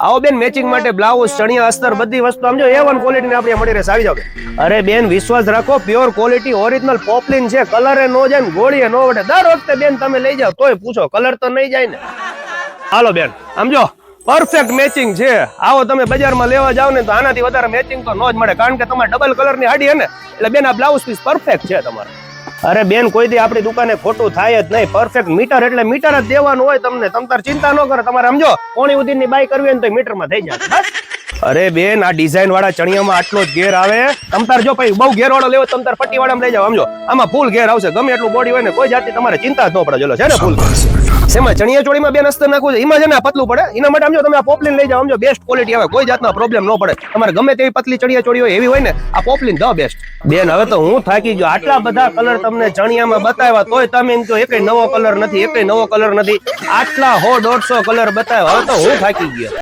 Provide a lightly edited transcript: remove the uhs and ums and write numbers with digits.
આવો બેન મેચિંગ માટે બ્લાઉઝ ચણિયા અસ્તર બધી વસ્તુ સમજો A1 ક્વોલિટી ની આપણી મળી રહેશે. આવી જાવ. અરે બેન વિશ્વાસ રાખો, પ્યોર ક્વોલિટી ઓરિજિનલ પોપલિન છે. કલર નો જાય ને ગોળીએ નો વડે. દર વખતે બેન તમે લઈ જાવ તોય પૂછો કલર તો નહીં જાય ને. હાલો બેન સમજો પરફેક્ટ મેચિંગ છે. આવો તમે બજારમાં લેવા જાવ ને તો આનાથી વધારે મેચિંગ તો નો જ મળે, કારણ કે તમારે ડબલ કલર ની હાડી હે ને એટલે બેન આ બ્લાઉઝ પીસ પરફેક્ટ છે તમારે. અરે બેન કોઈ દી આપણી દુકાને ખોટું થાય જ નહીં. પરફેક્ટ મીટર એટલે મીટર જ દેવાનું હોય તમને. તમતાર ચિંતા ન કરો. તમારે સમજો કોણી ઉદીની બાય કરવી હોય ને તો મીટરમાં થઈ જાય બસ. અરે બેન આ ડિઝાઇન વાળા ચણિયામાં આટલો જ ઘેર આવે. તમતાર જો ભાઈ બહુ ઘેર વાળો લેવો તમતાર પટ્ટી વાળામાં લઈ જાવ. સમજો આમાં ફૂલ ઘેર આવશે. ગમે એટલું બોડી હોય ને કોઈ જાતની તમારે ચિંતા જ ન પડે. ચલો છે ને ફૂલ શેમાં ચણિયા ચોળીમાં બેન અસ્તર નાખવું છે એમાં છે ને પતલું પડે. એના માટે સમજો તમે આ પોપલિન લઈ જાવ. સમજો બેસ્ટ ક્વોલિટી આવે, કોઈ જાતનો પ્રોબ્લેમ ન પડે. તમારે ગમે તેવી પતલી ચણિયા ચોળી હોય એવી હોય ને આ પોપલિન ધ બેસ્ટ. બેન હવે તો હું થાકી ગયો. આટલા બધા કલર તમને ચણિયામાં બતાવ્યા તોય તમે એમ કહો એકેય નવો કલર નથી, એકેય નવો કલર નથી. આટલા 100-150 કલર બતાવ્યા હવે તો હું થાકી ગયો.